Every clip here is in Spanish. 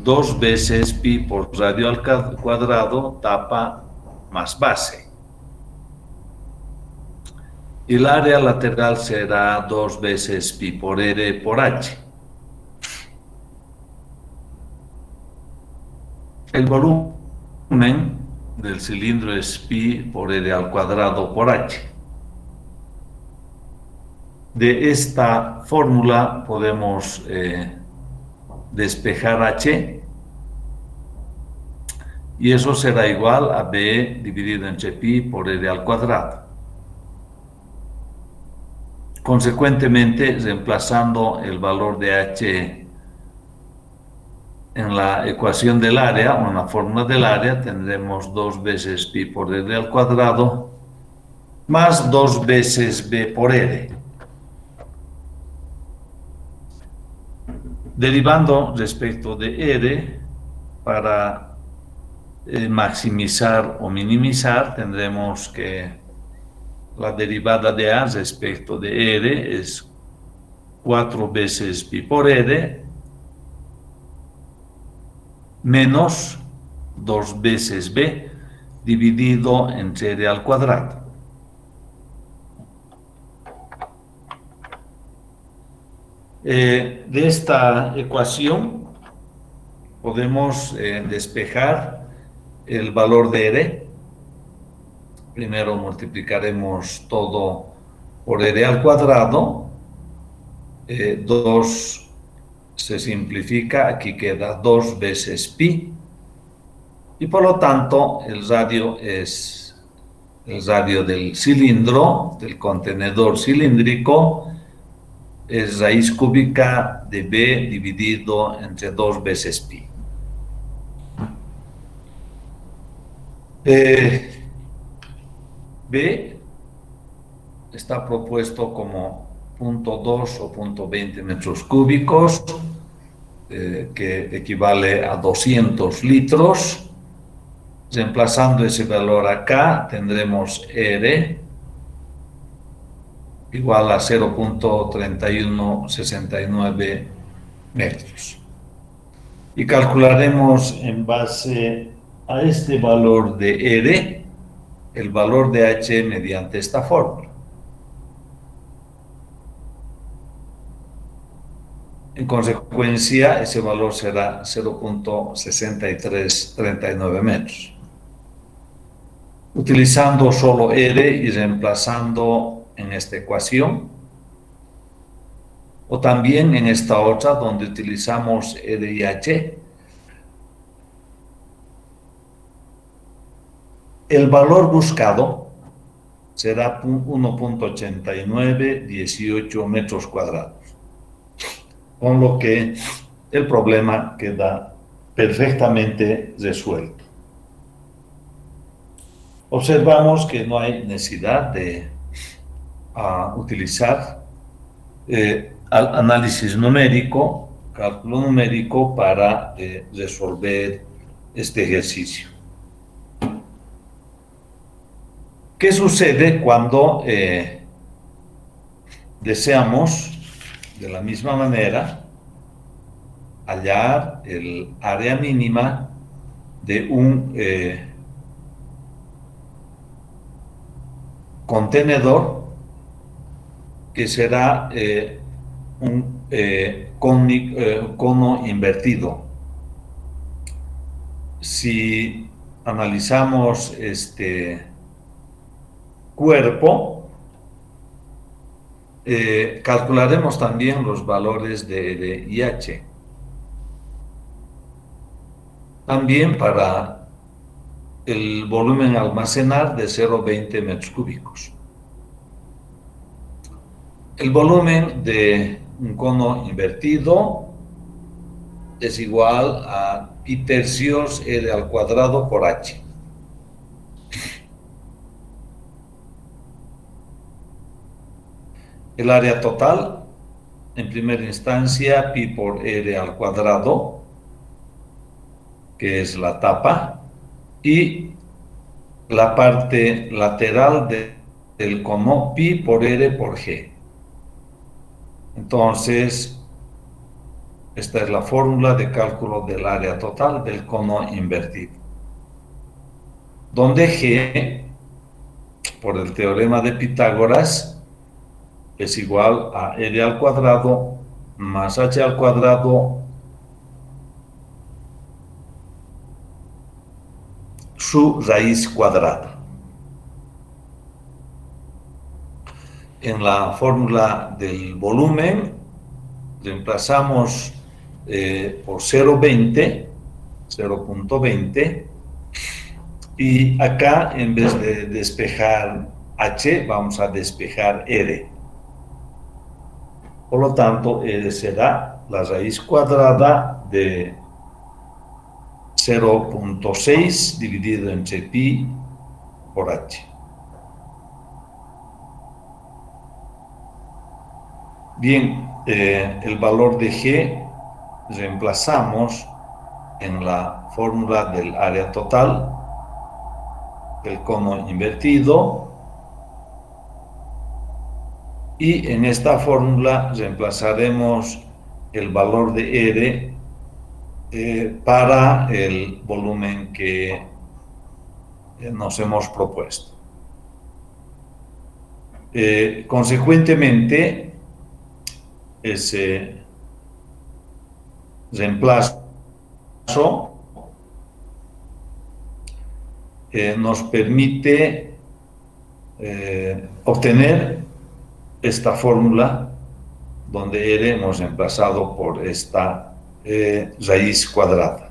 2 veces pi por radio al cuadrado, tapa más base. Y el área lateral será 2 veces pi por r por h. El volumen del cilindro es pi por r al cuadrado por h. De esta fórmula podemos despejar h, y eso será igual a b dividido entre pi por r al cuadrado. Consecuentemente, reemplazando el valor de h en la ecuación del área o en la fórmula del área, tendremos 2 veces pi por r al cuadrado más 2 veces b por r. Derivando respecto de r, para maximizar o minimizar, tendremos que la derivada de a respecto de r es 4 veces pi por r menos 2 veces b dividido entre r al cuadrado. De esta ecuación podemos despejar el valor de r. Primero multiplicaremos todo por r al cuadrado. 2 se simplifica, aquí queda 2 veces pi. Y por lo tanto el radio es el radio del cilindro, del contenedor cilíndrico, es raíz cúbica de b dividido entre 2 veces pi. B está propuesto como 0.2 o 0.20 metros cúbicos, que equivale a 200 litros. Reemplazando ese valor acá, tendremos R igual a 0.3169 metros. Y calcularemos en base a este valor de R, el valor de H mediante esta fórmula. En consecuencia, ese valor será 0.6339 metros. Utilizando solo R y reemplazando en esta ecuación, o también en esta otra donde utilizamos R y H, el valor buscado será 1.8918 metros cuadrados, con lo que el problema queda perfectamente resuelto. Observamos que no hay necesidad de utilizar análisis numérico, cálculo numérico para resolver este ejercicio. ¿Qué sucede cuando deseamos, de la misma manera, hallar el área mínima de un contenedor que será un cono invertido? Si analizamos este cuerpo, calcularemos también los valores de R y H. También para el volumen a almacenar de 0,20 metros cúbicos. El volumen de un cono invertido es igual a pi tercios R al cuadrado por H. El área total, en primera instancia, pi por R al cuadrado, que es la tapa, y la parte lateral del cono, pi por R por G. Entonces, Esta es la fórmula de cálculo del área total del cono invertido, donde G, por el teorema de Pitágoras, es igual a R al cuadrado más H al cuadrado su raíz cuadrada. En la fórmula del volumen reemplazamos por 0.20, y acá en vez de despejar H vamos a despejar R. Por lo tanto, R será la raíz cuadrada de 0.6 dividido entre pi por H. Bien, el valor de G reemplazamos en la fórmula del área total del cono invertido, y en esta fórmula reemplazaremos el valor de R para el volumen que nos hemos propuesto. Consecuentemente, ese reemplazo nos permite obtener esta fórmula donde R hemos reemplazado por esta raíz cuadrada.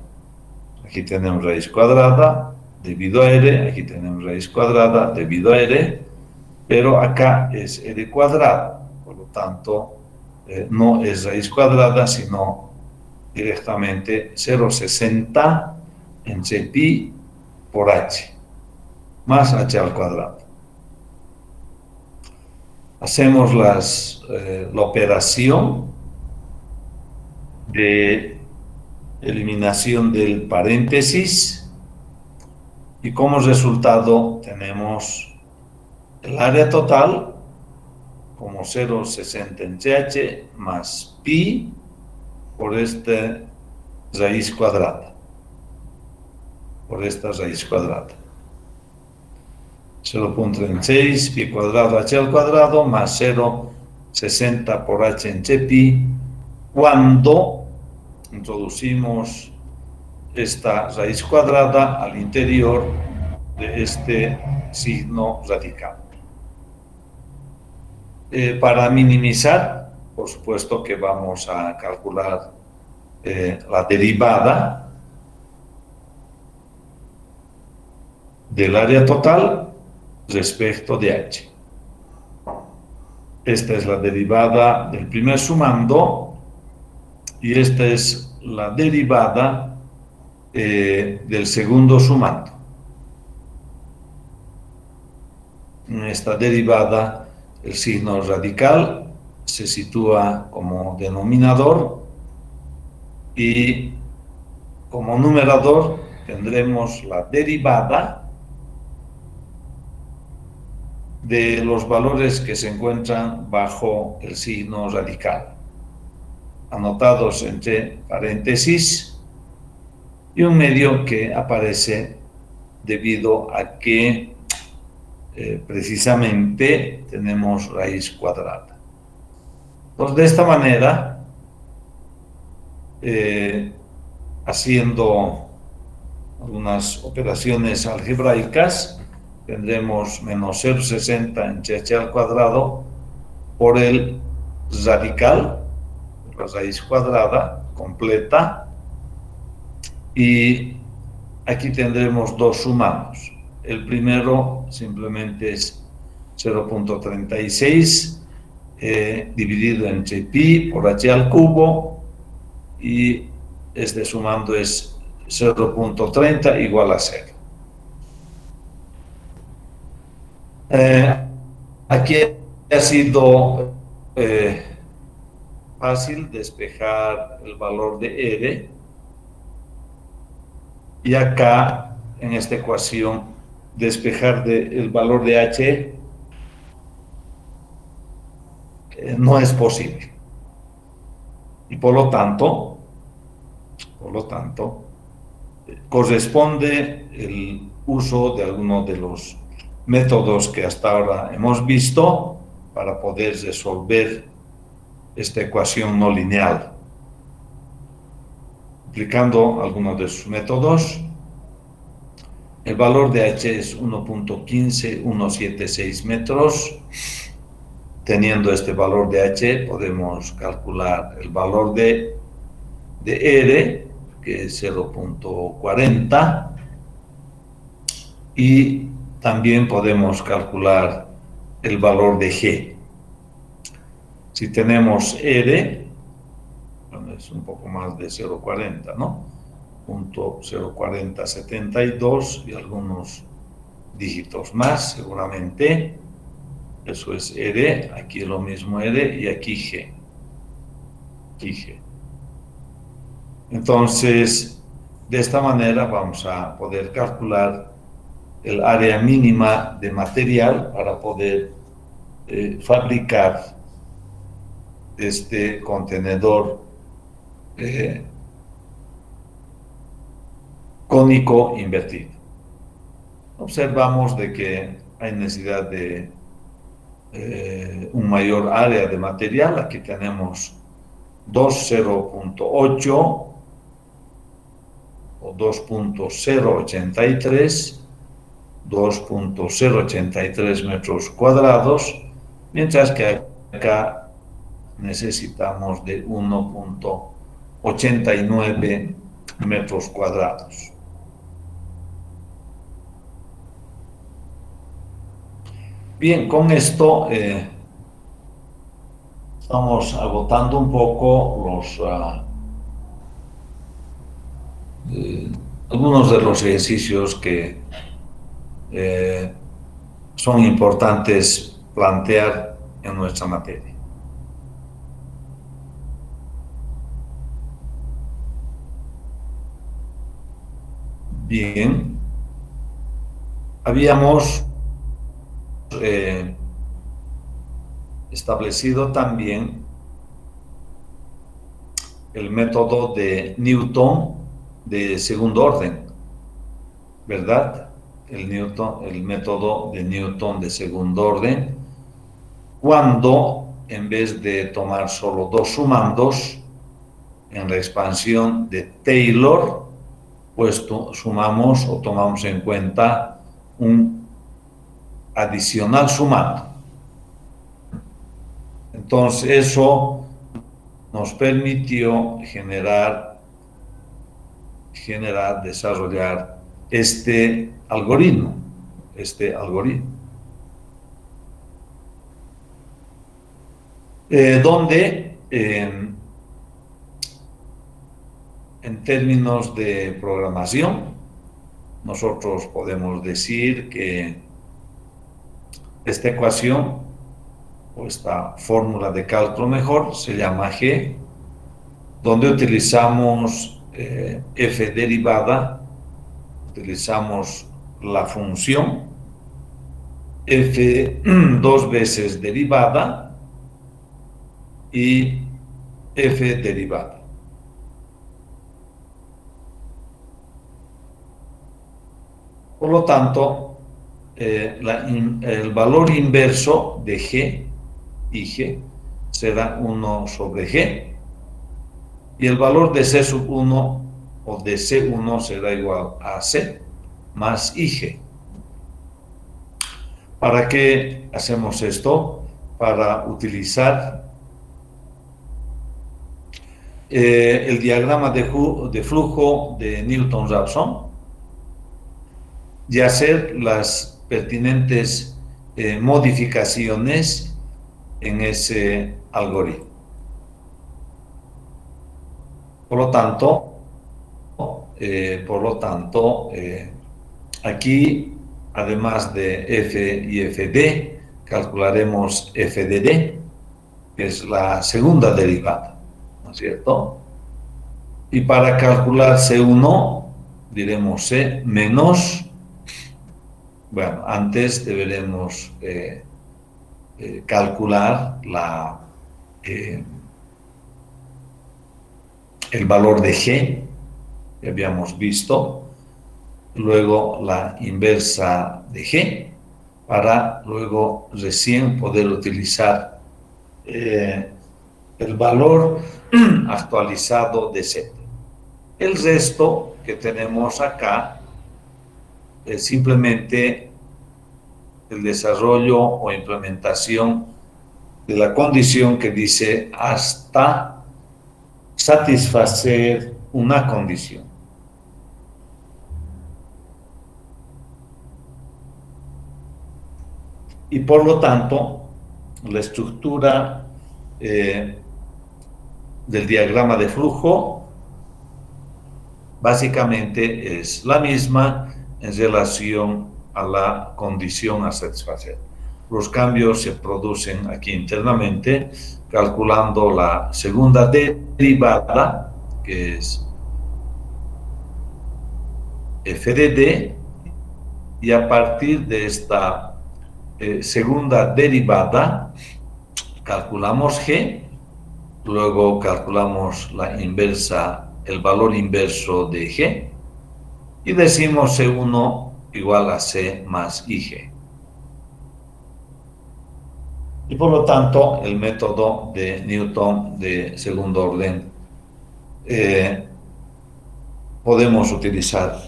Aquí tenemos raíz cuadrada debido a R, aquí tenemos raíz cuadrada debido a R, pero acá es R cuadrado, por lo tanto no es raíz cuadrada, sino directamente 0,60 entre pi por H, más H al cuadrado. Hacemos la operación de eliminación del paréntesis, y como resultado tenemos el área total como 0,60 entre H más pi por esta raíz cuadrada, por esta raíz cuadrada. 0.36 pi cuadrado H al cuadrado más 0,60 por H entre pi, cuando introducimos esta raíz cuadrada al interior de este signo radical. Para minimizar, por supuesto que vamos a calcular la derivada del área total respecto de H. Esta es la derivada del primer sumando y esta es la derivada del segundo sumando. En esta derivada, el signo radical se sitúa como denominador y como numerador tendremos la derivada de los valores que se encuentran bajo el signo radical, anotados entre paréntesis, y un medio que aparece debido a que precisamente tenemos raíz cuadrada. Entonces, de esta manera, haciendo algunas operaciones algebraicas, tendremos menos 0,60 entre H al cuadrado por el radical, la raíz cuadrada completa, y aquí tendremos dos sumados. El primero simplemente es 0.36 dividido entre pi por H al cubo, y este sumando es 0.30 igual a 0. Aquí ha sido fácil despejar el valor de R, y acá en esta ecuación despejar el valor de H no es posible, y por lo tanto Por lo tanto, corresponde el uso de alguno de los métodos que hasta ahora hemos visto para poder resolver esta ecuación no lineal. Aplicando algunos de sus métodos, el valor de h es 1.15176 metros. Teniendo este valor de h, podemos calcular el valor de r, que es 0.40, y también podemos calcular el valor de g. Si tenemos r, bueno, es un poco más de 0.40, ¿no? 0.04072 y algunos dígitos más, seguramente. Eso es r, aquí lo mismo r y aquí g. Aquí g. Entonces, de esta manera vamos a poder calcular el área mínima de material para poder fabricar este contenedor cónico invertido. Observamos de que hay necesidad de un mayor área de material. Aquí tenemos 2.0.8 o 2.083 metros cuadrados, mientras que acá necesitamos de 1.89 metros cuadrados. Bien, con esto estamos agotando un poco algunos de los ejercicios que son importantes plantear en nuestra materia. Bien, habíamos establecido también el método de Newton de segundo orden, ¿verdad? El método de Newton de segundo orden, cuando en vez de tomar solo dos sumandos, en la expansión de Taylor, pues sumamos o tomamos en cuenta un adicional sumando. Entonces eso nos permitió desarrollar este algoritmo. Donde en términos de programación, nosotros podemos decir que esta ecuación o esta fórmula de cálculo mejor se llama G, donde utilizamos f derivada, utilizamos la función f dos veces derivada y f derivada. Por lo tanto, el valor inverso de G y G será 1 sobre G, y el valor de C sub 1 o de C1 será igual a C más IG. ¿Para qué hacemos esto? Para utilizar el diagrama de flujo de Newton-Raphson y hacer las pertinentes modificaciones en ese algoritmo. Por lo tanto, aquí, además de f y fd, calcularemos f de d, que es la segunda derivada, ¿no es cierto? Y para calcular C1, diremos C menos, bueno, antes deberemos calcular el valor de G, que habíamos visto, luego la inversa de G, para luego recién poder utilizar el valor actualizado de Z. El resto que tenemos acá es simplemente el desarrollo o implementación de la condición que dice hasta satisfacer una condición. Y por lo tanto, la estructura del diagrama de flujo básicamente es la misma en relación a la condición a satisfacer. Los cambios se producen aquí internamente calculando la segunda derivada, que es f de d, y a partir de esta segunda derivada calculamos g, luego calculamos la inversa, el valor inverso de g, y decimos C1 igual a C más IG. Y por lo tanto, el método de Newton de segundo orden podemos utilizar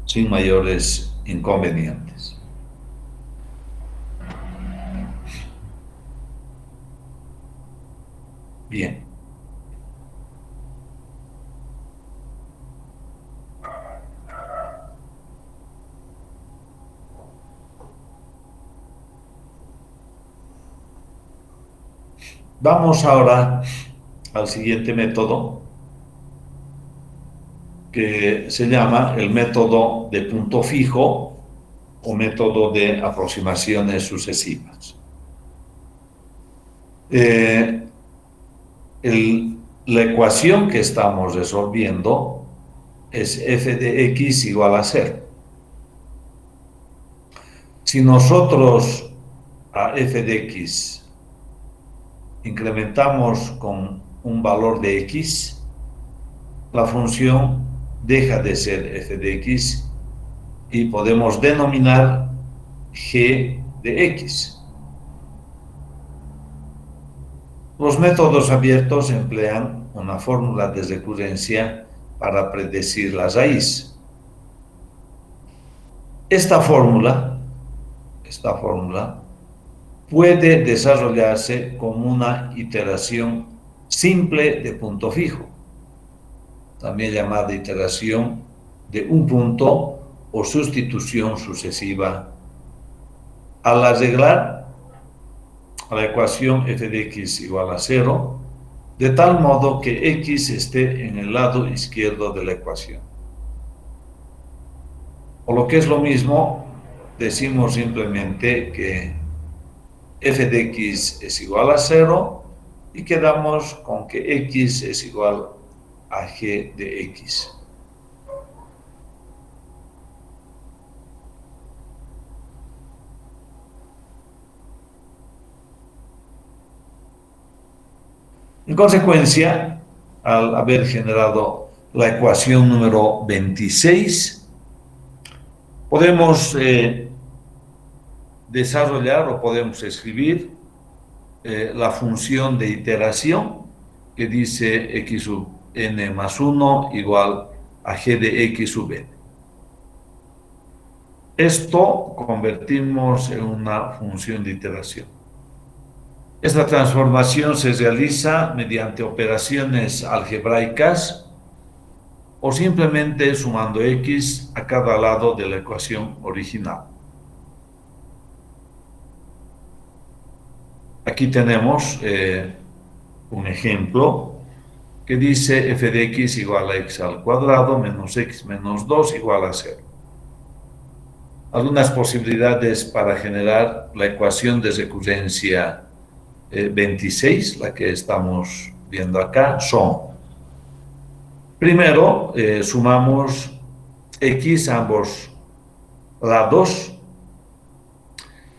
sin mayores inconvenientes. Bien. Vamos ahora al siguiente método, que se llama el método de punto fijo o método de aproximaciones sucesivas. La ecuación que estamos resolviendo es f de x igual a 0. Si nosotros a f de x incrementamos con un valor de x, la función deja de ser f de x y podemos denominar g de x. Los métodos abiertos emplean una fórmula de recurrencia para predecir la raíz. Esta fórmula puede desarrollarse como una iteración simple de punto fijo, también llamada iteración de un punto o sustitución sucesiva. Al arreglar la ecuación f de x igual a 0, de tal modo que x esté en el lado izquierdo de la ecuación. O lo que es lo mismo, decimos simplemente que f de x es igual a 0 y quedamos con que x es igual a g de x. En consecuencia, al haber generado la ecuación número 26, podemos desarrollar o podemos escribir la función de iteración que dice x sub n más 1 igual a g de x sub n. Esto convertimos en una función de iteración. Esta transformación se realiza mediante operaciones algebraicas o simplemente sumando x a cada lado de la ecuación original. Aquí tenemos un ejemplo que dice f de x igual a x al cuadrado menos x menos 2 igual a 0. Algunas posibilidades para generar la ecuación de recurrencia 26, la que estamos viendo acá, son: primero, sumamos x a ambos lados.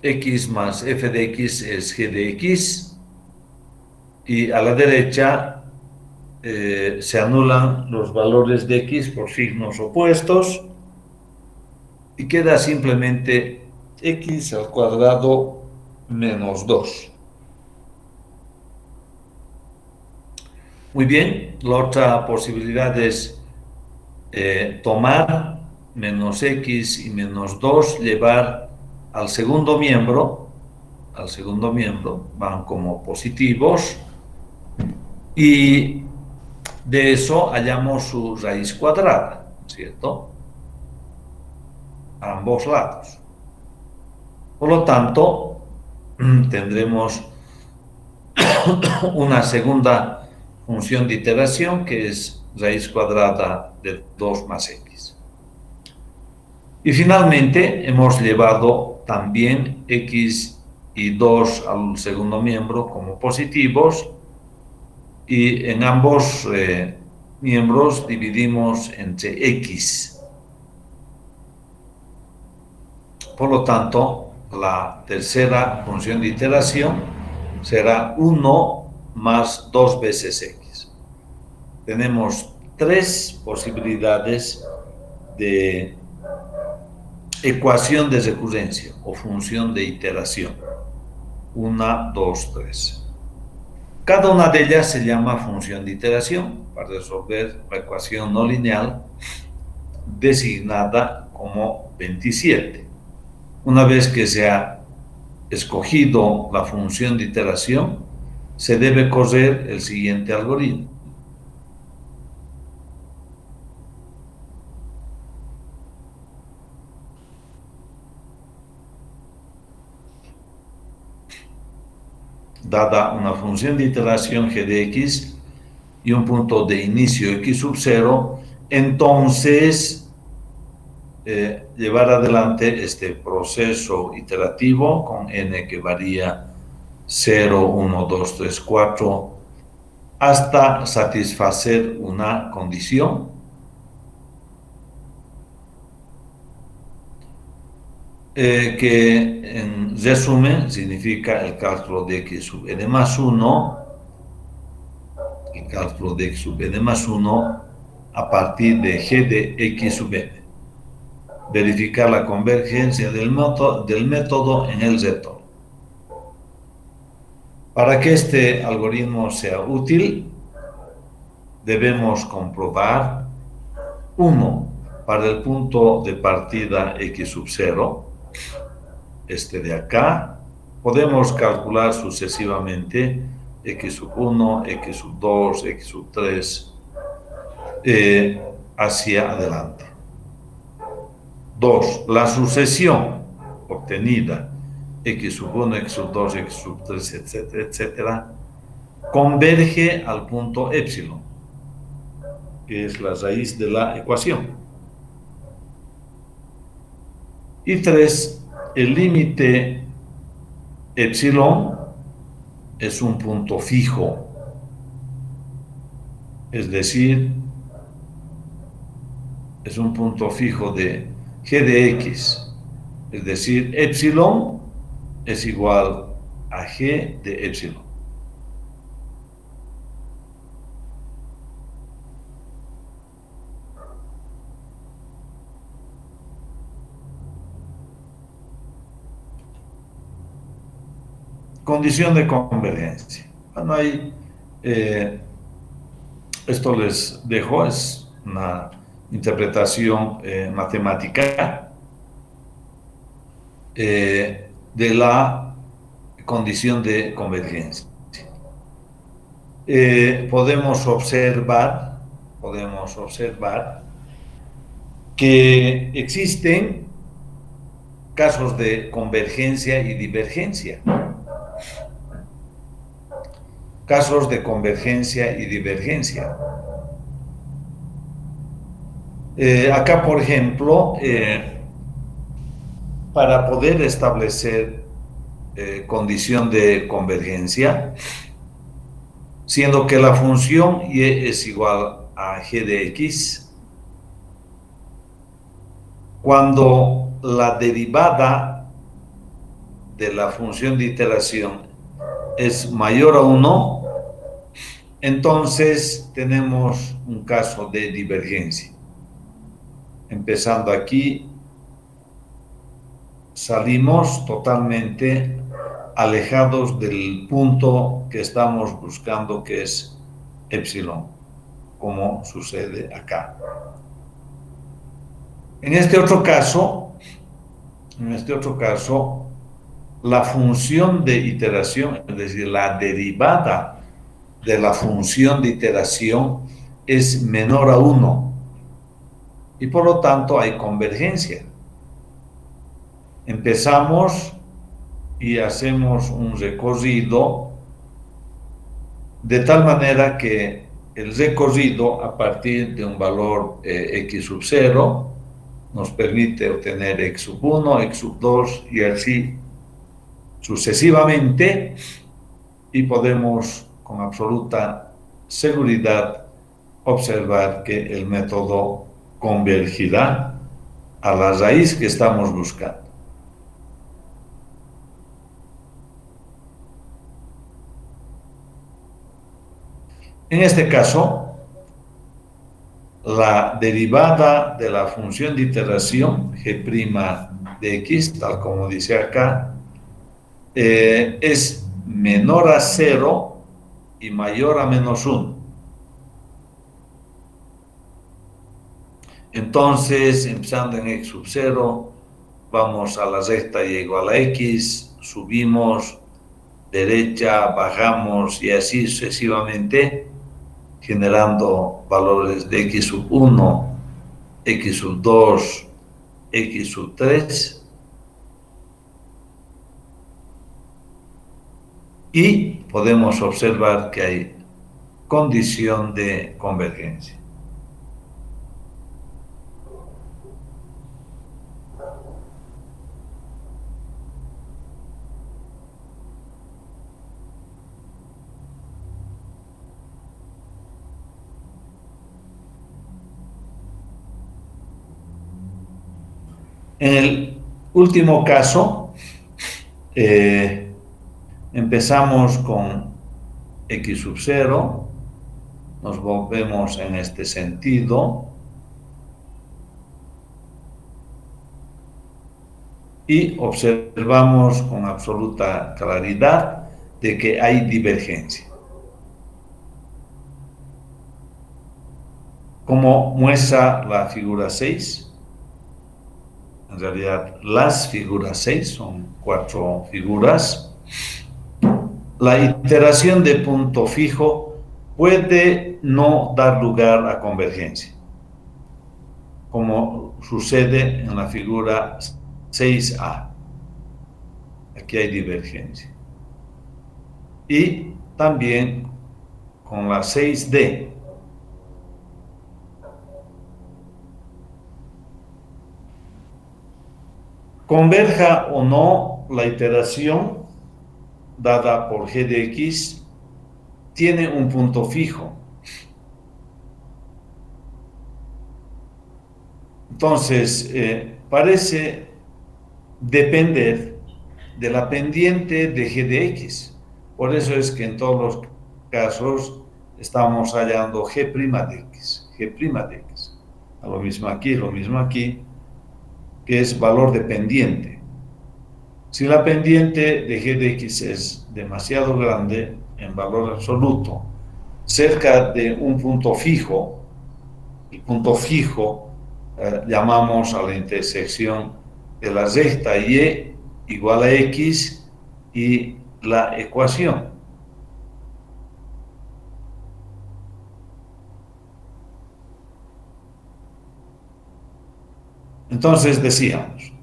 X más f de x es g de x, y a la derecha se anulan los valores de x por signos opuestos y queda simplemente x al cuadrado menos 2. Muy bien, la otra posibilidad es tomar menos x y menos 2, llevar al segundo miembro, van como positivos, y de eso hallamos su raíz cuadrada, ¿cierto? A ambos lados. Por lo tanto, tendremos una segunda función de iteración que es raíz cuadrada de 2 más x. Y finalmente hemos llevado también x y 2 al segundo miembro como positivos, y en ambos miembros dividimos entre x. Por lo tanto, la tercera función de iteración será 1 más 2 veces x. Tenemos 3 posibilidades de ecuación de recurrencia o función de iteración. 1, 2, 3. Cada una de ellas se llama función de iteración para resolver la ecuación no lineal designada como 27. Una vez que se ha escogido la función de iteración, se debe correr el siguiente algoritmo. Dada una función de iteración g de x y un punto de inicio x sub 0, entonces llevar adelante este proceso iterativo con n que varía 0, 1, 2, 3, 4, hasta satisfacer una condición que en resumen significa el cálculo de x sub n más 1, el cálculo de x sub n más 1 a partir de g de x sub n. Verificar la convergencia del método en el retorno. Para que este algoritmo sea útil, debemos comprobar, 1, para el punto de partida x sub 0, este de acá, podemos calcular sucesivamente x sub 1, x sub 2, x sub 3, hacia adelante. 2. La sucesión obtenida, x sub 1, x sub 2, x sub 3, etcétera, etcétera, converge al punto épsilon, que es la raíz de la ecuación. Y 3. El límite épsilon es un punto fijo, es decir, es un punto fijo de g de x, es decir, épsilon es igual a g de épsilon. Condición de convergencia. Bueno, ahí esto les dejo, es una interpretación matemática de la condición de convergencia. Podemos observar que existen casos de convergencia y divergencia. Casos de convergencia y divergencia. Acá, por ejemplo, para poder establecer condición de convergencia, siendo que la función y es igual a g de x, cuando la derivada de la función de iteración es mayor a 1, Entonces tenemos un caso de divergencia. Empezando aquí, salimos totalmente alejados del punto que estamos buscando, que es epsilon, como sucede acá. En este otro caso, la función de iteración, es decir, la derivada de la función de iteración es menor a 1 y por lo tanto hay convergencia. Empezamos y hacemos un recorrido de tal manera que el recorrido a partir de un valor x sub 0 nos permite obtener x sub 1, x sub 2 y así sucesivamente, y podemos con absoluta seguridad observar que el método convergirá a la raíz que estamos buscando. En este caso, la derivada de la función de iteración g' de x, tal como dice acá, es menor a 0 y mayor a menos 1. Entonces, empezando en x sub 0, vamos a la recta y igual a x, subimos derecha, bajamos y así sucesivamente, generando valores de x sub 1, x sub 2, x sub 3, y podemos observar que hay condición de convergencia. En el último caso, empezamos con x sub 0, nos movemos en este sentido y observamos con absoluta claridad de que hay divergencia. Como muestra la figura 6, en realidad las figuras 6 son 4 figuras, la iteración de punto fijo puede no dar lugar a convergencia, como sucede en la figura 6A. Aquí hay divergencia. Y también con la 6D. Converja o no la iteración dada por g de x, tiene un punto fijo. Entonces, parece depender de la pendiente de g de x. Por eso es que en todos los casos estamos hallando g' de x, g' de x. Lo mismo aquí, que es valor de pendiente. Si la pendiente de g de x es demasiado grande en valor absoluto, cerca de un punto fijo, el punto fijo llamamos a la intersección de la recta y igual a x y la ecuación. Entonces decíamos,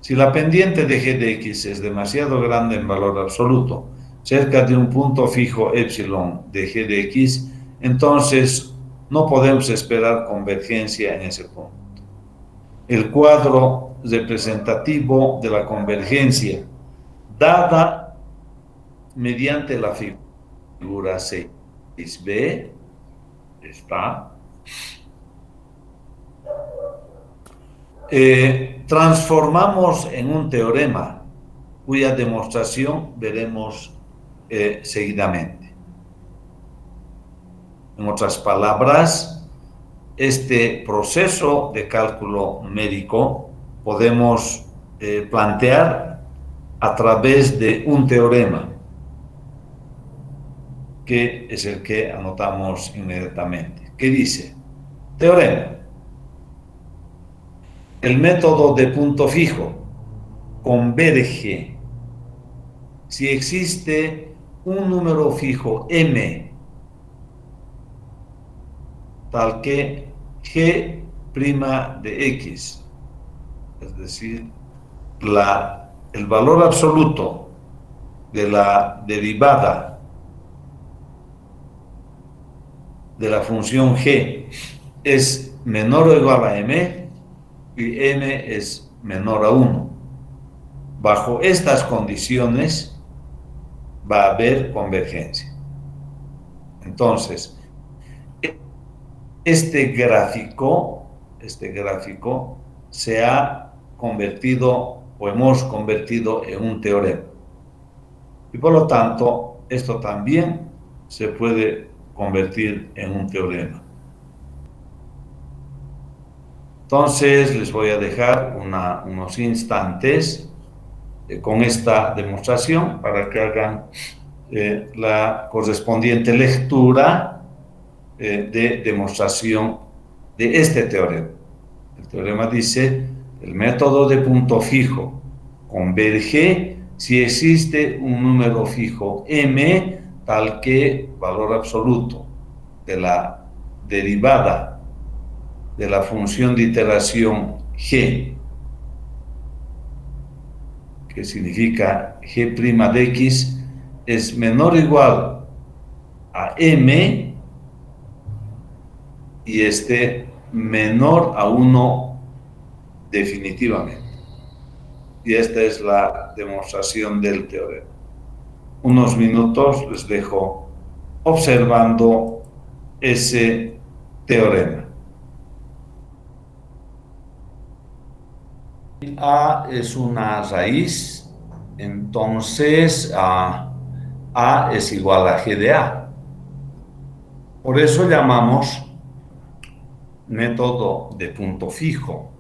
si la pendiente de g de x es demasiado grande en valor absoluto, cerca de un punto fijo epsilon de g de x, entonces no podemos esperar convergencia en ese punto. El cuadro representativo de la convergencia dada mediante la figura 6b está. Transformamos en un teorema cuya demostración veremos seguidamente. En otras palabras, este proceso de cálculo numérico podemos plantear a través de un teorema, que es el que anotamos inmediatamente. ¿Qué dice? Teorema. El método de punto fijo converge si existe un número fijo m tal que g' de x, es decir, el valor absoluto de la derivada de la función g es menor o igual a m y m es menor a 1. Bajo estas condiciones va a haber convergencia. Entonces, este gráfico se ha convertido o hemos convertido en un teorema. Y por lo tanto, esto también se puede convertir en un teorema. Entonces, les voy a dejar unos instantes con esta demostración para que hagan la correspondiente lectura de demostración de este teorema. El teorema dice: el método de punto fijo converge si existe un número fijo m tal que valor absoluto de la derivada de la función de iteración g, que significa g' de x, es menor o igual a m y menor a 1 definitivamente. Y esta es la demostración del teorema. Unos minutos les dejo observando ese teorema. A es una raíz, entonces a es igual a g de a. Por eso llamamos método de punto fijo.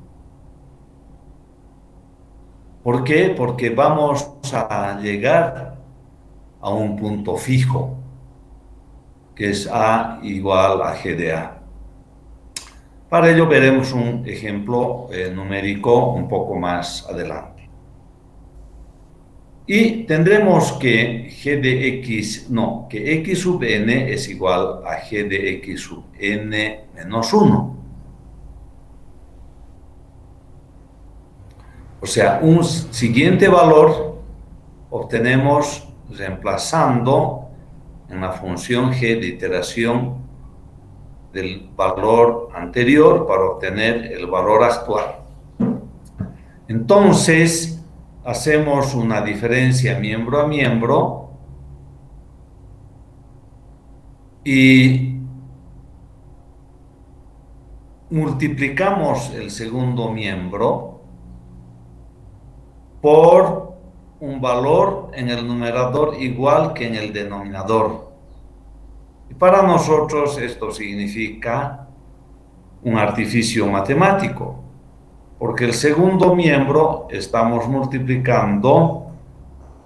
¿Por qué? Porque vamos a llegar a un punto fijo, que es a igual a g de a. Para ello veremos un ejemplo numérico un poco más adelante. Y tendremos que que x sub n es igual a g de x sub n menos 1. O sea, un siguiente valor obtenemos reemplazando en la función g de iteración del valor anterior para obtener el valor actual. Entonces, hacemos una diferencia miembro a miembro y multiplicamos el segundo miembro por un valor en el numerador igual que en el denominador. Y para nosotros esto significa un artificio matemático, porque el segundo miembro estamos multiplicando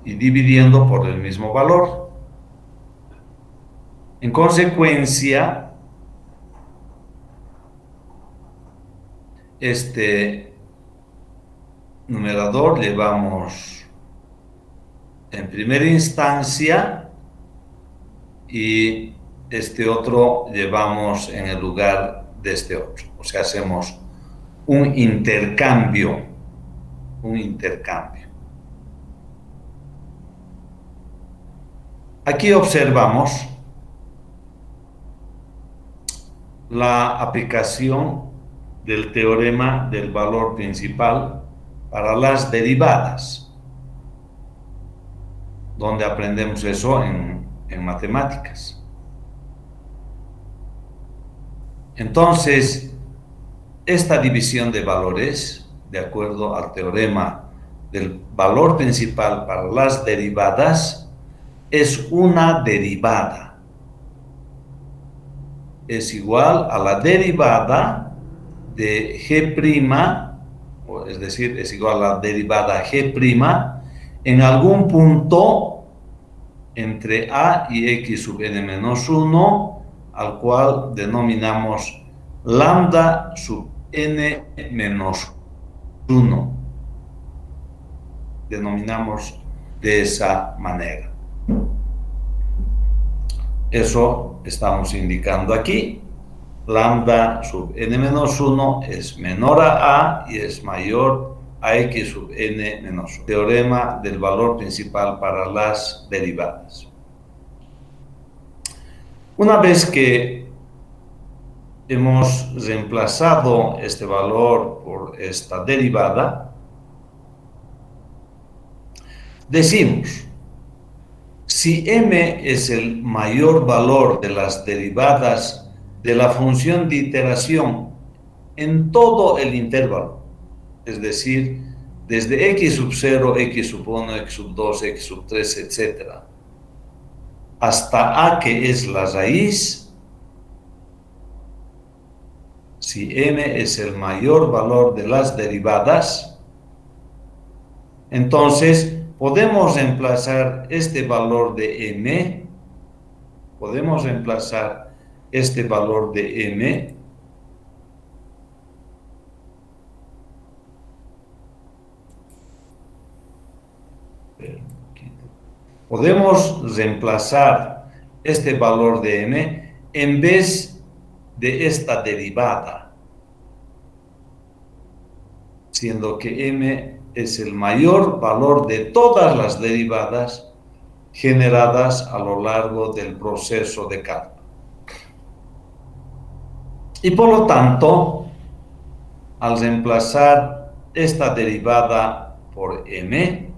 y dividiendo por el mismo valor. En consecuencia, este numerador llevamos en primera instancia y este otro llevamos en el lugar de este otro. O sea, hacemos un intercambio. Aquí observamos la aplicación del teorema del valor principal para las derivadas, donde aprendemos eso en matemáticas. Entonces, esta división de valores, de acuerdo al teorema del valor principal para las derivadas, es una derivada. es igual a la derivada de G', es decir, es igual a la derivada G' en algún punto entre A y X sub n menos 1, al cual denominamos lambda sub n menos 1. Denominamos de esa manera. Eso estamos indicando aquí. Lambda sub n menos 1 es menor a A y es mayor a X sub n menos 1. Teorema del valor principal para las derivadas. Una vez que hemos reemplazado este valor por esta derivada, decimos, si m es el mayor valor de las derivadas de la función de iteración en todo el intervalo, es decir, desde x sub 0, x sub 1, x sub 2, x sub 3, etc., hasta a, que es la raíz, si m es el mayor valor de las derivadas, entonces podemos reemplazar este valor de m, m en vez de esta derivada, siendo que m es el mayor valor de todas las derivadas generadas a lo largo del proceso de cálculo. Y por lo tanto, al reemplazar esta derivada por m,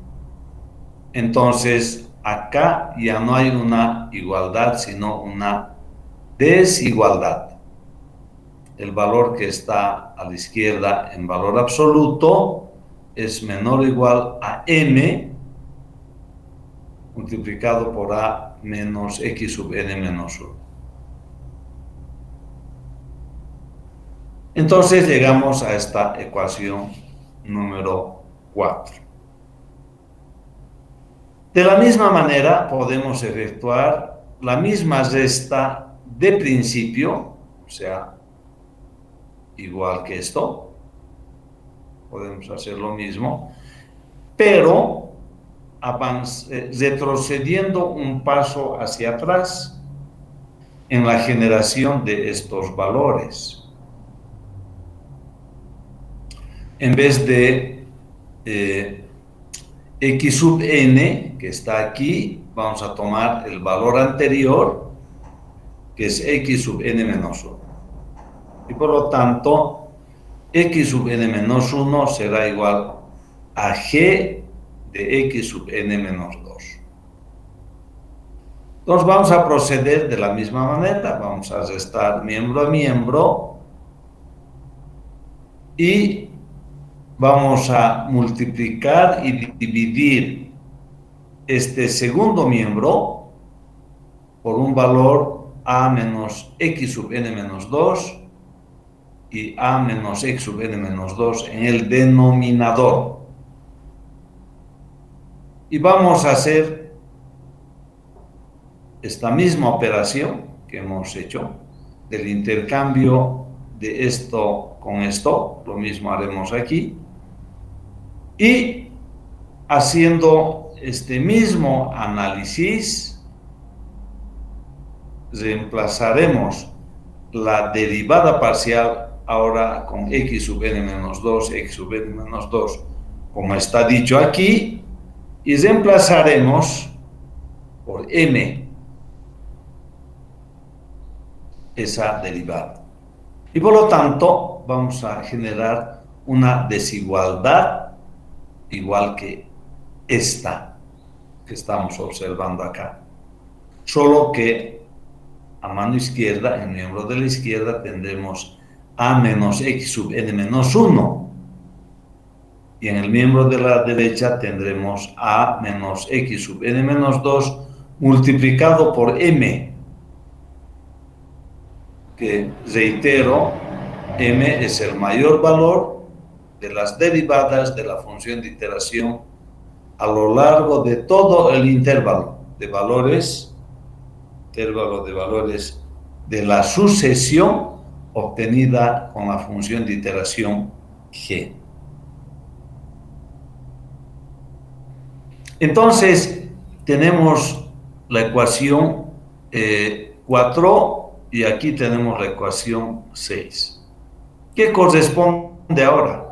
entonces acá ya no hay una igualdad, sino una desigualdad. El valor que está a la izquierda en valor absoluto es menor o igual a m multiplicado por a menos x sub n menos 1. Entonces llegamos a esta ecuación número 4. De la misma manera podemos efectuar la misma resta de principio, o sea, igual que esto. Podemos hacer lo mismo, pero retrocediendo un paso hacia atrás en la generación de estos valores. En vez de x sub n, que está aquí, vamos a tomar el valor anterior, que es x sub n menos 1. Y por lo tanto, x sub n menos 1 será igual a g de x sub n menos 2. Entonces vamos a proceder de la misma manera, vamos a restar miembro a miembro y vamos a multiplicar y dividir este segundo miembro por un valor a menos x sub n menos 2 y a menos x sub n menos 2 en el denominador. Y vamos a hacer esta misma operación que hemos hecho del intercambio de esto con esto, lo mismo haremos aquí, y haciendo este mismo análisis reemplazaremos la derivada parcial ahora con x sub n menos 2, x sub n menos 2, como está dicho aquí, y reemplazaremos por m esa derivada. Y por lo tanto vamos a generar una desigualdad igual que esta que estamos observando acá. Solo que a mano izquierda, en el miembro de la izquierda, tendremos a menos x sub n menos 1. Y en el miembro de la derecha tendremos a menos x sub n menos 2 multiplicado por m. que, reitero, m es el mayor valor de las derivadas de la función de iteración a lo largo de todo el intervalo de valores de la sucesión obtenida con la función de iteración g. Entonces, tenemos la ecuación 4 y aquí tenemos la ecuación 6. ¿Qué corresponde ahora?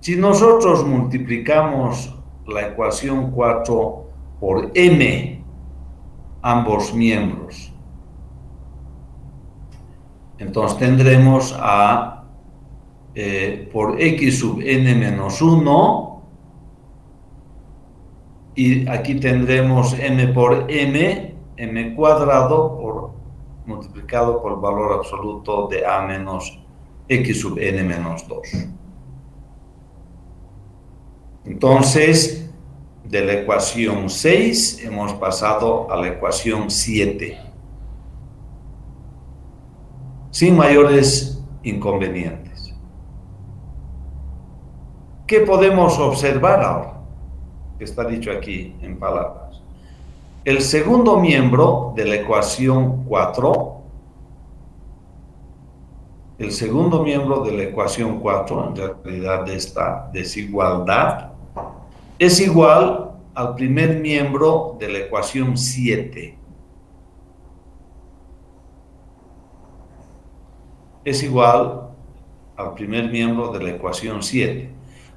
Si nosotros multiplicamos la ecuación 4 por m, ambos miembros, entonces tendremos a por x sub n menos 1, y aquí tendremos m por m cuadrado multiplicado por el valor absoluto de a menos x sub n menos 2. Entonces, de la ecuación 6 hemos pasado a la ecuación 7, sin mayores inconvenientes. ¿Qué podemos observar ahora? Que está dicho aquí en palabras. El segundo miembro de la ecuación 4, en realidad de esta desigualdad, es igual al primer miembro de la ecuación 7. Es igual al primer miembro de la ecuación 7.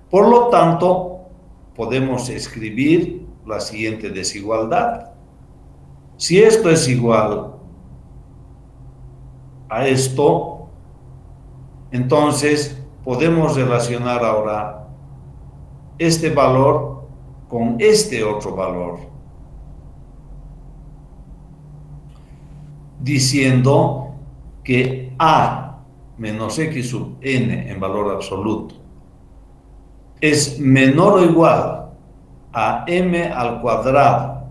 Por lo tanto, podemos escribir la siguiente desigualdad. Si esto es igual a esto, entonces podemos relacionar ahora este valor con este otro valor, diciendo que a menos x sub n en valor absoluto es menor o igual a m al cuadrado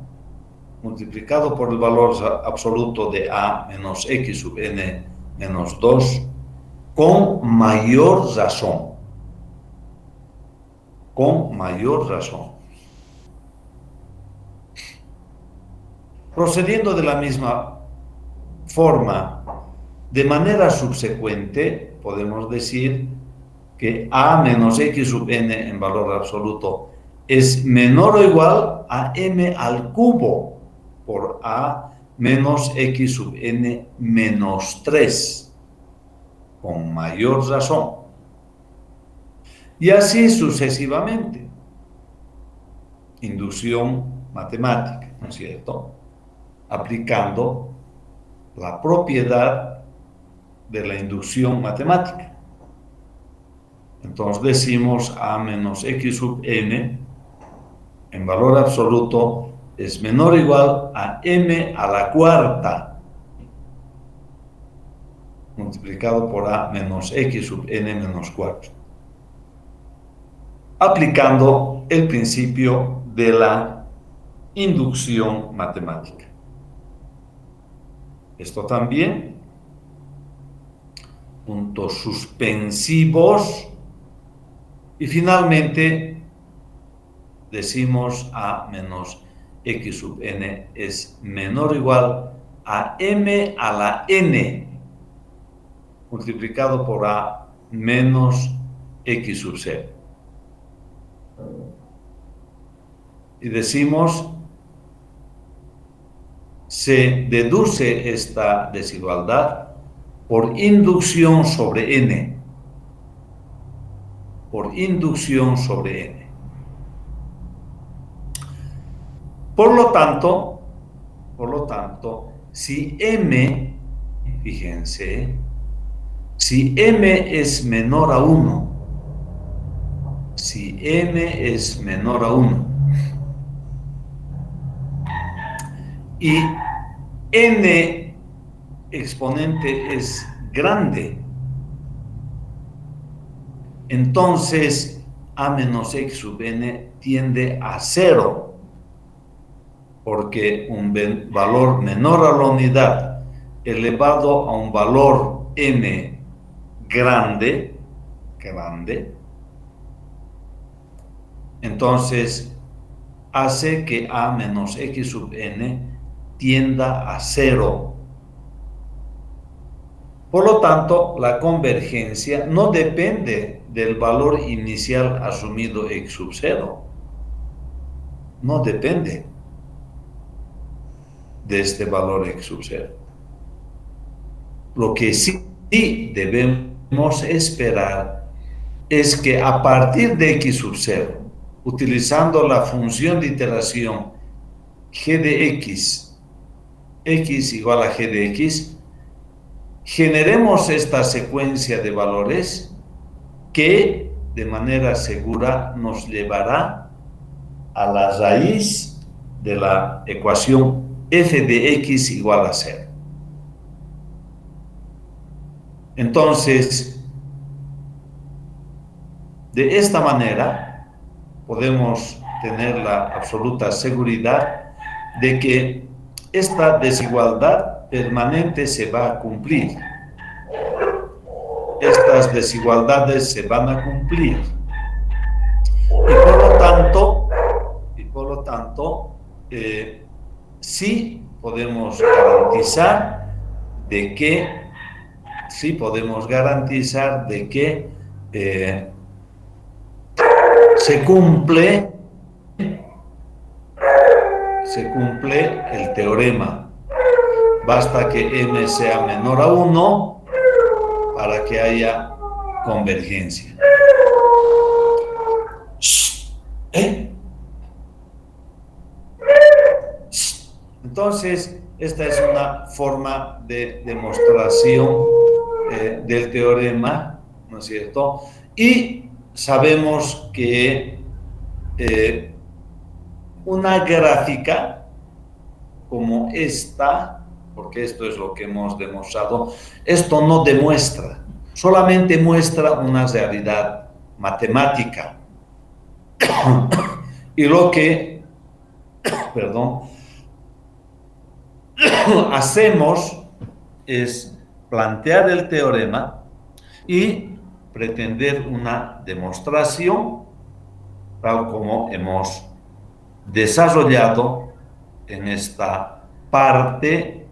multiplicado por el valor absoluto de a menos x sub n menos 2 con mayor razón. Con mayor razón. Procediendo de la misma forma, de manera subsecuente, podemos decir que a menos x sub n en valor absoluto es menor o igual a m al cubo por a menos x sub n menos 3, con mayor razón. Y así sucesivamente. Inducción matemática, ¿no es cierto? Aplicando la propiedad de la inducción matemática. Entonces decimos a menos x sub n en valor absoluto es menor o igual a m a la cuarta multiplicado por a menos x sub n menos 4, aplicando el principio de la inducción matemática. Esto también, puntos suspensivos, y finalmente decimos a menos x sub n es menor o igual a m a la n multiplicado por a menos x sub 0. Y decimos, se deduce esta desigualdad por inducción sobre n. Por inducción sobre n. Por lo tanto, si m, fíjense, si m es menor a 1, si m es menor a 1 y n exponente es grande, entonces a menos x sub n tiende a 0, porque un valor menor a la unidad elevado a un valor n grande, entonces hace que a menos x sub n tienda a 0. Por lo tanto, la convergencia no depende del valor inicial asumido x sub 0. No depende de este valor x sub 0. Lo que sí debemos esperar es que a partir de x sub 0, utilizando la función de iteración g de x igual a g de x, generemos esta secuencia de valores que de manera segura nos llevará a la raíz de la ecuación f de x igual a 0. Entonces, de esta manera podemos tener la absoluta seguridad de que esta desigualdad permanente se va a cumplir. Estas desigualdades se van a cumplir. Y por lo tanto, sí podemos garantizar de que se cumple el teorema. Basta que m sea menor a 1 para que haya convergencia. Entonces, esta es una forma de demostración del teorema, ¿no es cierto? Y sabemos que una gráfica como esta, porque esto es lo que hemos demostrado, esto no demuestra, solamente muestra una realidad matemática. Y lo que, hacemos es plantear el teorema y pretender una demostración tal como hemos desarrollado en esta parte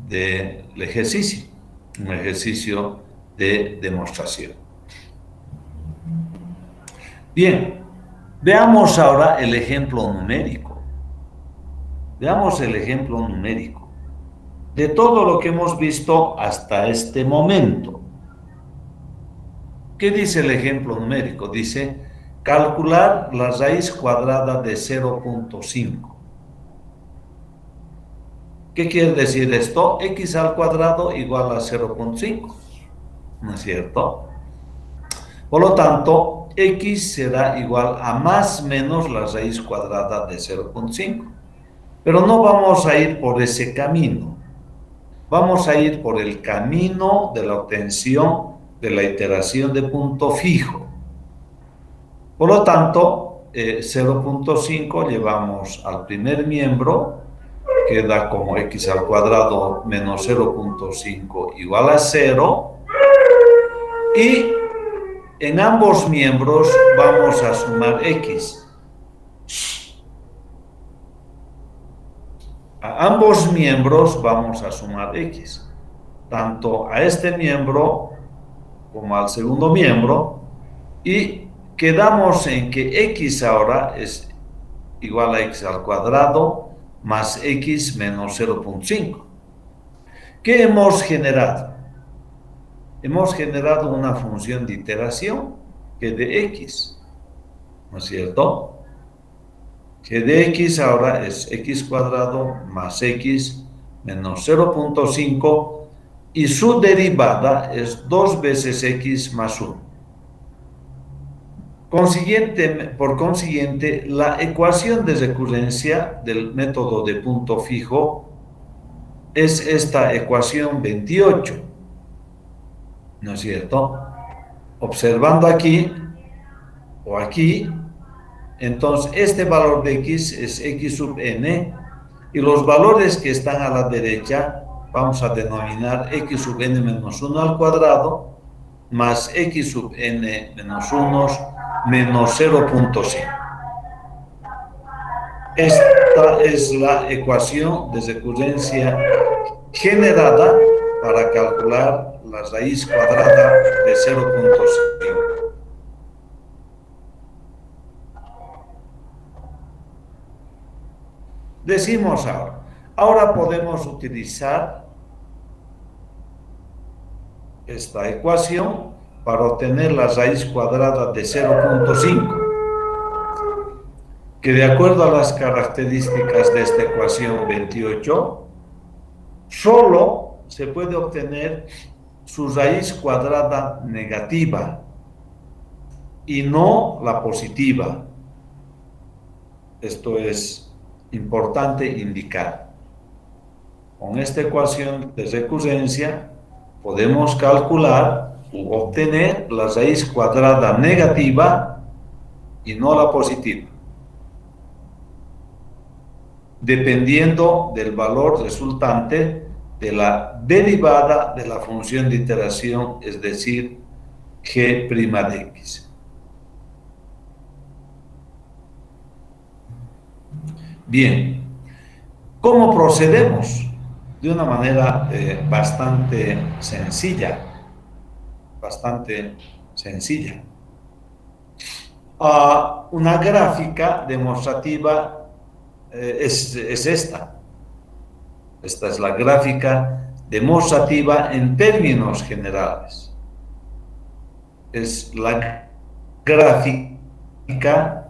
del ejercicio, un ejercicio de demostración. Bien, veamos ahora el ejemplo numérico. Veamos el ejemplo numérico de todo lo que hemos visto hasta este momento. ¿Qué dice el ejemplo numérico? Dice, calcular la raíz cuadrada de 0.5. ¿Qué quiere decir esto? X al cuadrado igual a 0.5, ¿no es cierto? Por lo tanto, X será igual a más menos la raíz cuadrada de 0.5. Pero no vamos a ir por ese camino. Vamos a ir por el camino de la obtención de la iteración de punto fijo. Por lo tanto, 0.5 llevamos al primer miembro, queda como x al cuadrado menos 0.5 igual a 0. Y en ambos miembros vamos a sumar x. A ambos miembros vamos a sumar x, tanto a este miembro como al segundo miembro, y quedamos en que x ahora es igual a x al cuadrado más x menos 0.5. ¿Qué hemos generado? Hemos generado una función de iteración que de x, ¿no es cierto? Que de x ahora es x cuadrado más x menos 0.5 y su derivada es 2 veces x más 1. Por consiguiente, la ecuación de recurrencia del método de punto fijo es esta ecuación 28, ¿no es cierto? Observando aquí o aquí, Entonces, este valor de x es x sub n, y los valores que están a la derecha vamos a denominar x sub n menos 1 al cuadrado más x sub n menos 1 menos 0.5. Esta es la ecuación de recurrencia generada para calcular la raíz cuadrada de 0.5. Decimos ahora podemos utilizar esta ecuación para obtener la raíz cuadrada de 0.5, que de acuerdo a las características de esta ecuación 28, solo se puede obtener su raíz cuadrada negativa y no la positiva. Esto es importante indicar. Con esta ecuación de recurrencia podemos calcular u obtener la raíz cuadrada negativa y no la positiva, dependiendo del valor resultante de la derivada de la función de iteración, es decir, g' de x. Bien, ¿cómo procedemos? De una manera bastante sencilla. Una gráfica demostrativa es esta. Esta es la gráfica demostrativa en términos generales. Es la gráfica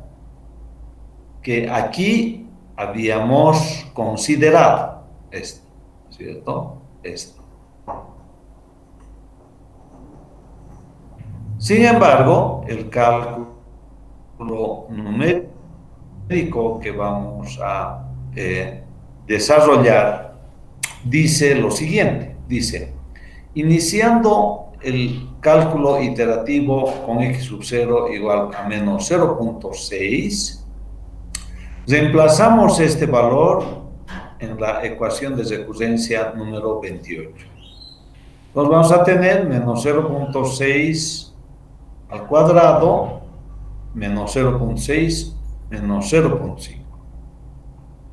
que aquí habíamos considerado. Esta, ¿cierto? Esta. Sin embargo, el cálculo numérico que vamos a desarrollar dice lo siguiente, dice, iniciando el cálculo iterativo con x sub 0 igual a menos 0.6, reemplazamos este valor en la ecuación de recurrencia número 28. Entonces vamos a tener menos 0.6 al cuadrado menos 0.6 menos 0.5.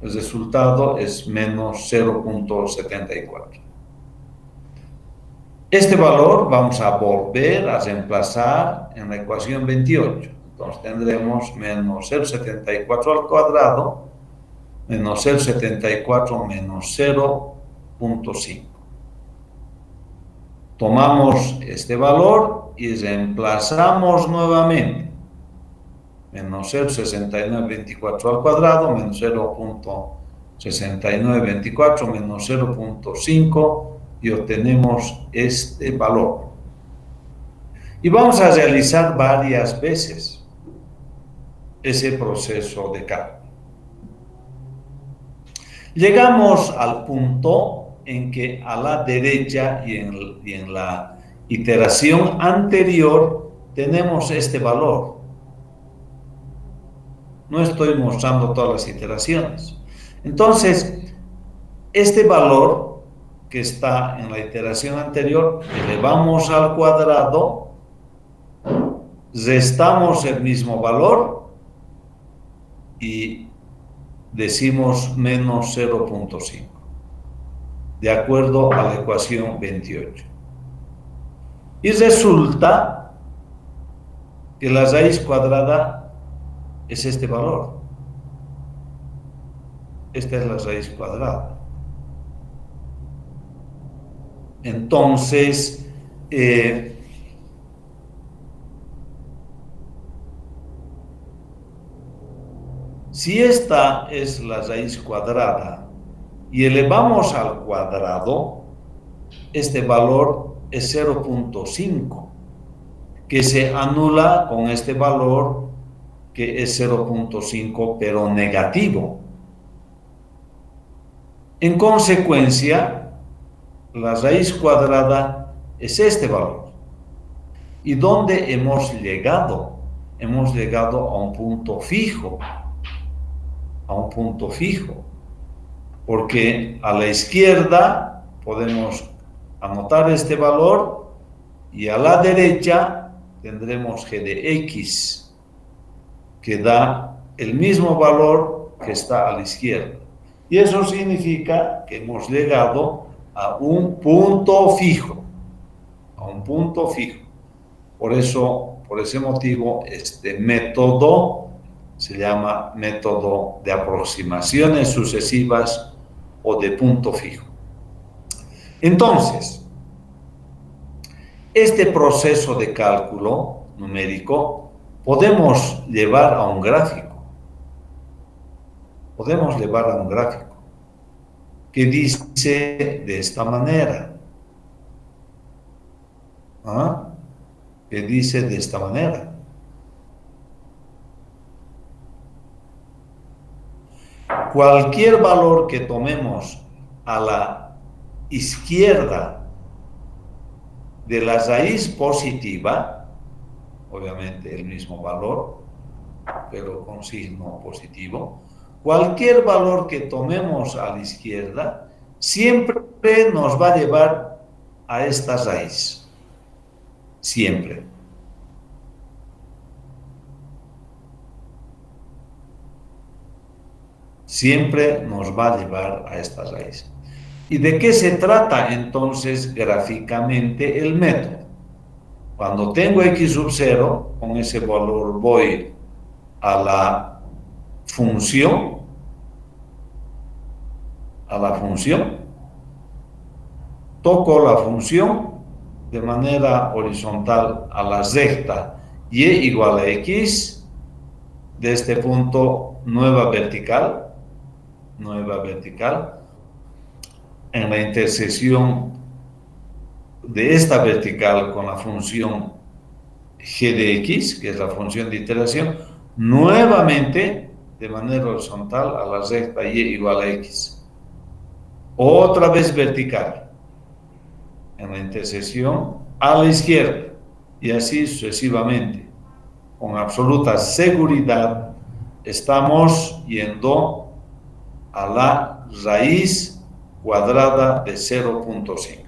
El resultado es menos 0.74. Este valor vamos a volver a reemplazar en la ecuación 28. Entonces tendremos menos 0.74 al cuadrado menos 0.74 menos 0.5. Tomamos este valor y reemplazamos nuevamente. Menos 0.6924 al cuadrado, menos 0.6924 menos 0.5, y obtenemos este valor. Y vamos a realizar varias veces ese proceso de cálculo. Llegamos al punto en que a la derecha y en la iteración anterior tenemos este valor. No estoy mostrando todas las iteraciones. Entonces, este valor que está en la iteración anterior, elevamos al cuadrado, restamos el mismo valor y decimos menos 0.5, de acuerdo a la ecuación 28. Y resulta que la raíz cuadrada es este valor. Esta es la raíz cuadrada. Entonces, si esta es la raíz cuadrada y elevamos al cuadrado, este valor es 0.5, que se anula con este valor que es 0.5 pero negativo. En consecuencia, la raíz cuadrada es este valor. ¿Y dónde hemos llegado? hemos llegado a un punto fijo, porque a la izquierda podemos anotar este valor y a la derecha tendremos g de x, que da el mismo valor que está a la izquierda. Y eso significa que hemos llegado a un punto fijo, Por ese motivo, este método se llama método de aproximaciones sucesivas o de punto fijo. Entonces, este proceso de cálculo numérico podemos llevar a un gráfico. Que dice de esta manera. Que dice de esta manera. Cualquier valor que tomemos a la izquierda de la raíz positiva, obviamente el mismo valor, pero con signo positivo, cualquier valor que tomemos a la izquierda siempre nos va a llevar a esta raíz. Siempre. Siempre nos va a llevar a esta raíz. ¿Y de qué se trata entonces gráficamente el método? Cuando tengo x sub 0, con ese valor voy a la función, toco la función de manera horizontal a la recta y igual a x, de este punto nueva vertical, en la intersección de esta vertical con la función g de x, que es la función de iteración, nuevamente de manera horizontal a la recta y igual a x. Otra vez vertical, en la intersección a la izquierda, y así sucesivamente. Con absoluta seguridad estamos yendo a la raíz cuadrada de 0.5.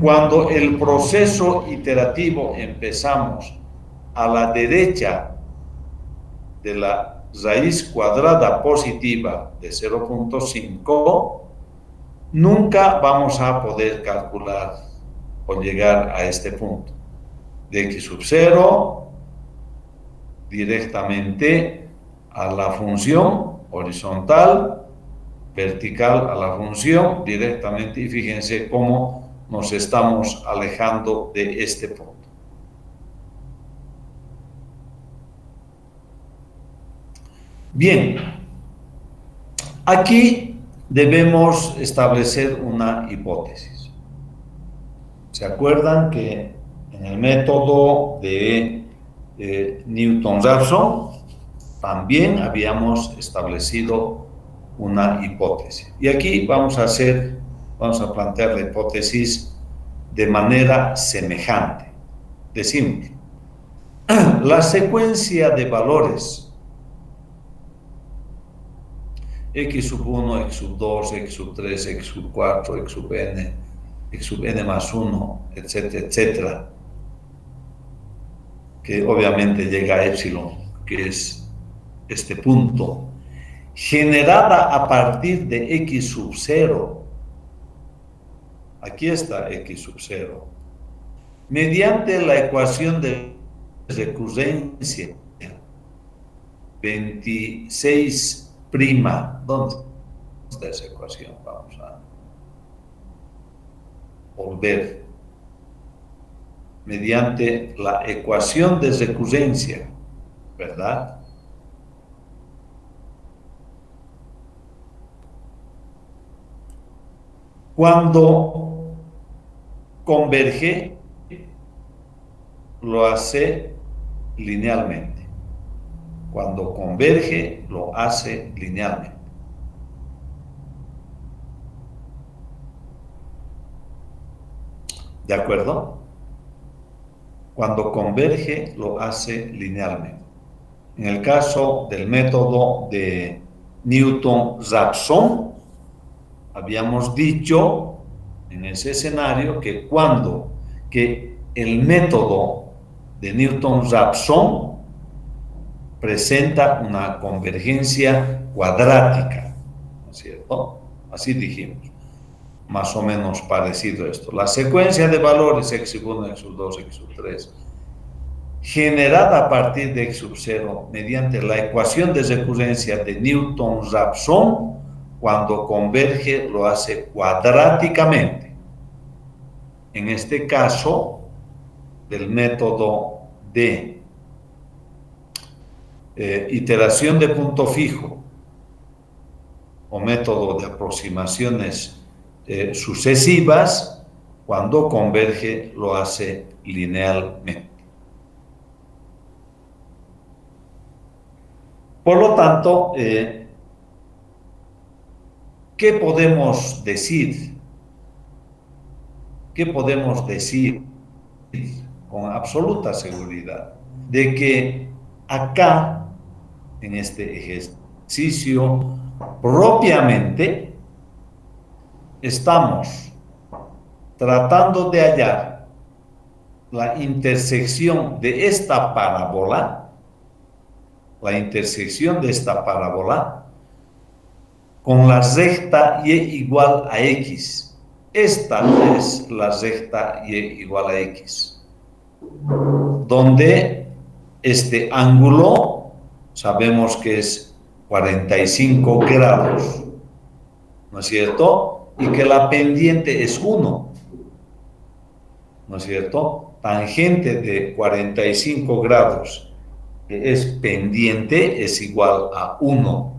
Cuando el proceso iterativo empezamos a la derecha de la raíz cuadrada positiva de 0.5, nunca vamos a poder calcular o llegar a este punto. De x sub 0 directamente a la función horizontal, vertical a la función directamente, y fíjense cómo nos estamos alejando de este punto. Bien, aquí debemos establecer una hipótesis. ¿Se acuerdan que en el método de Newton-Raphson también habíamos establecido una hipótesis? Y aquí vamos a plantear la hipótesis de manera semejante, de simple. La secuencia de valores x sub 1, x sub 2, x sub 3, x sub 4, x sub n más 1, etcétera, etcétera, que obviamente llega a epsilon, que es este punto, generada a partir de x sub 0, aquí está x sub 0, mediante la ecuación de recurrencia 26'. ¿Dónde está esa ecuación? Vamos a volver. Mediante la ecuación de recurrencia, ¿verdad? Cuando converge, lo hace linealmente. Cuando converge, lo hace linealmente. ¿De acuerdo? Cuando converge, lo hace linealmente. En el caso del método de Newton-Raphson, habíamos dicho en ese escenario que el método de Newton-Raphson presenta una convergencia cuadrática, ¿no es cierto? Así dijimos, más o menos parecido a esto. La secuencia de valores x1, x2, x3, generada a partir de x sub 0 mediante la ecuación de recurrencia de Newton-Raphson, cuando converge lo hace cuadráticamente. En este caso, del método de iteración de punto fijo o método de aproximaciones sucesivas, cuando converge lo hace linealmente. Por lo tanto, ¿qué podemos decir? ¿Qué podemos decir con absoluta seguridad? De que acá, en este ejercicio, propiamente, estamos tratando de hallar la intersección de esta parábola, con la recta y igual a x. Esta es la recta y igual a x, donde este ángulo sabemos que es 45 grados, ¿no es cierto? Y que la pendiente es 1, ¿no es cierto? Tangente de 45 grados, que es pendiente, es igual a 1.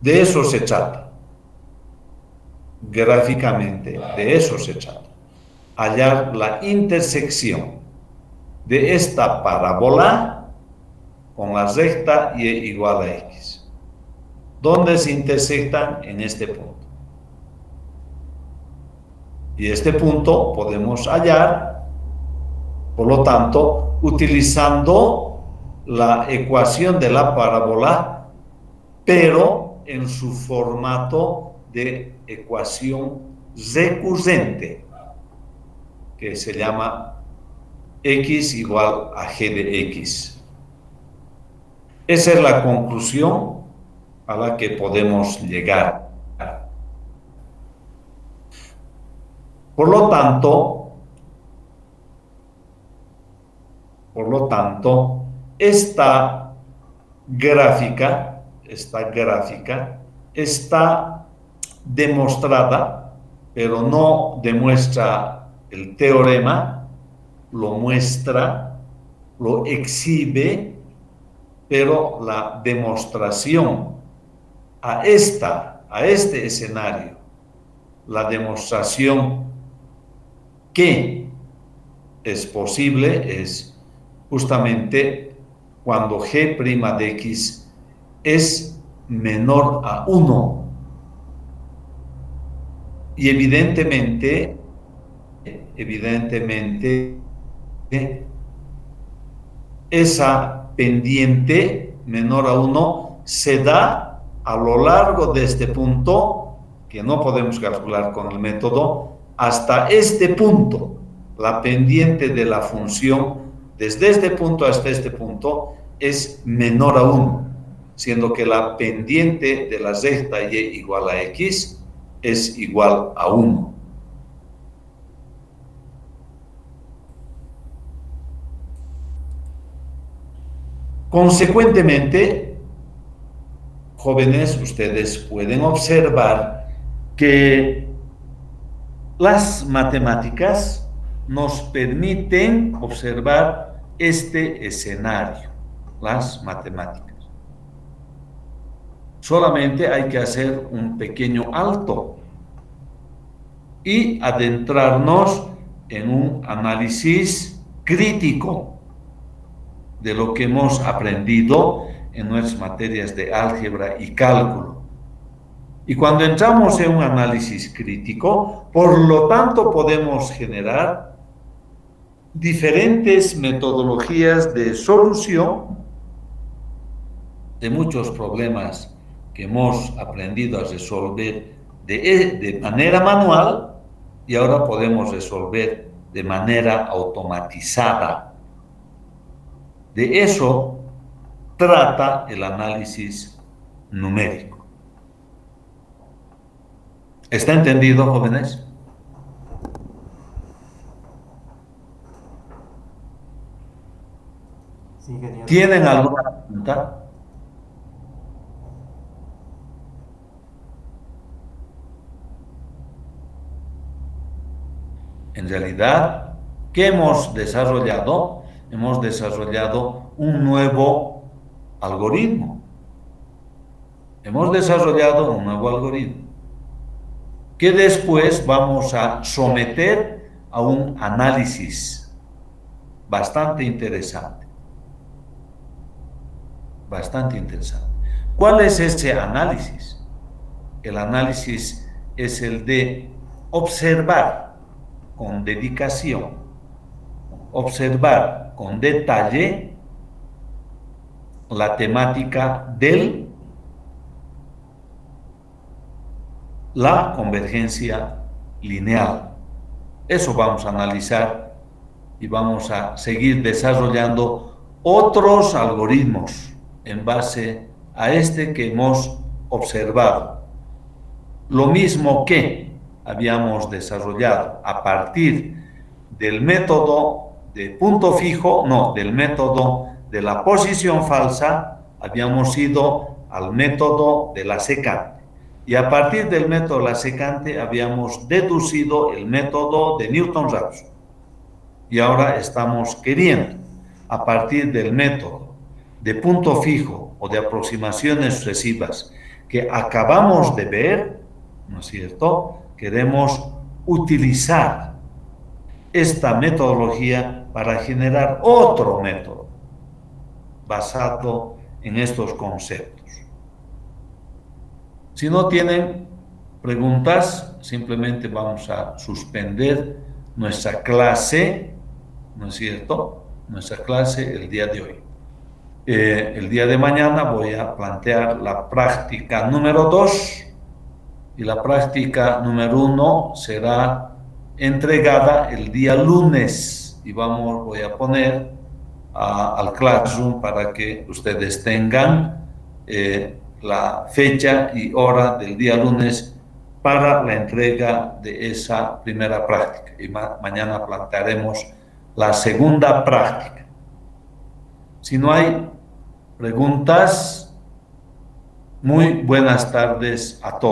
De eso se trata. Gráficamente, de eso se trata. Hallar la intersección de esta parábola con la recta y igual a x. ¿Dónde se intersectan? En este punto. Y este punto podemos hallar, por lo tanto, utilizando la ecuación de la parábola, pero en su formato de ecuación recurrente, que se llama x igual a g de x. Esa es la conclusión a la que podemos llegar. Por lo tanto, esta gráfica está demostrada, pero no demuestra el teorema, lo muestra, lo exhibe, pero la demostración a este escenario, la demostración que es posible es justamente cuando g' de x es menor a 1. Y evidentemente, esa pendiente menor a 1 se da a lo largo de este punto, que no podemos calcular con el método, hasta este punto. La pendiente de la función desde este punto hasta este punto es menor a 1, siendo que la pendiente de la recta y igual a x es igual a 1. Consecuentemente, jóvenes, ustedes pueden observar que las matemáticas nos permiten observar este escenario, las matemáticas. Solamente hay que hacer un pequeño alto y adentrarnos en un análisis crítico de lo que hemos aprendido en nuestras materias de álgebra y cálculo. Y cuando entramos en un análisis crítico, por lo tanto podemos generar diferentes metodologías de solución de muchos problemas que hemos aprendido a resolver de manera manual y ahora podemos resolver de manera automatizada. De eso trata el análisis numérico. ¿Está entendido, jóvenes? Sí, genial. ¿Tienen alguna pregunta? En realidad, ¿qué hemos desarrollado? Hemos desarrollado un nuevo algoritmo. Hemos desarrollado un nuevo algoritmo que después vamos a someter a un análisis bastante interesante. Bastante interesante. ¿Cuál es ese análisis? El análisis es el de observar con dedicación, observar con detalle la temática de la convergencia lineal. Eso vamos a analizar y vamos a seguir desarrollando otros algoritmos en base a este que hemos observado. Lo mismo que habíamos desarrollado a partir del método de punto fijo, no, del método de la posición falsa, habíamos ido al método de la secante. Y a partir del método de la secante habíamos deducido el método de Newton-Raphson. Y ahora estamos queriendo, a partir del método de punto fijo o de aproximaciones sucesivas que acabamos de ver, ¿no es cierto? Queremos utilizar esta metodología para generar otro método basado en estos conceptos. Si no tienen preguntas, simplemente vamos a suspender nuestra clase, ¿no es cierto? Nuestra clase el día de hoy. El día de mañana voy a plantear la práctica número 2 y la práctica número 1 será entregada el día lunes y voy a poner al Classroom para que ustedes tengan la fecha y hora del día lunes para la entrega de esa primera práctica y mañana plantearemos la segunda práctica. Si no hay preguntas, muy buenas tardes a todos.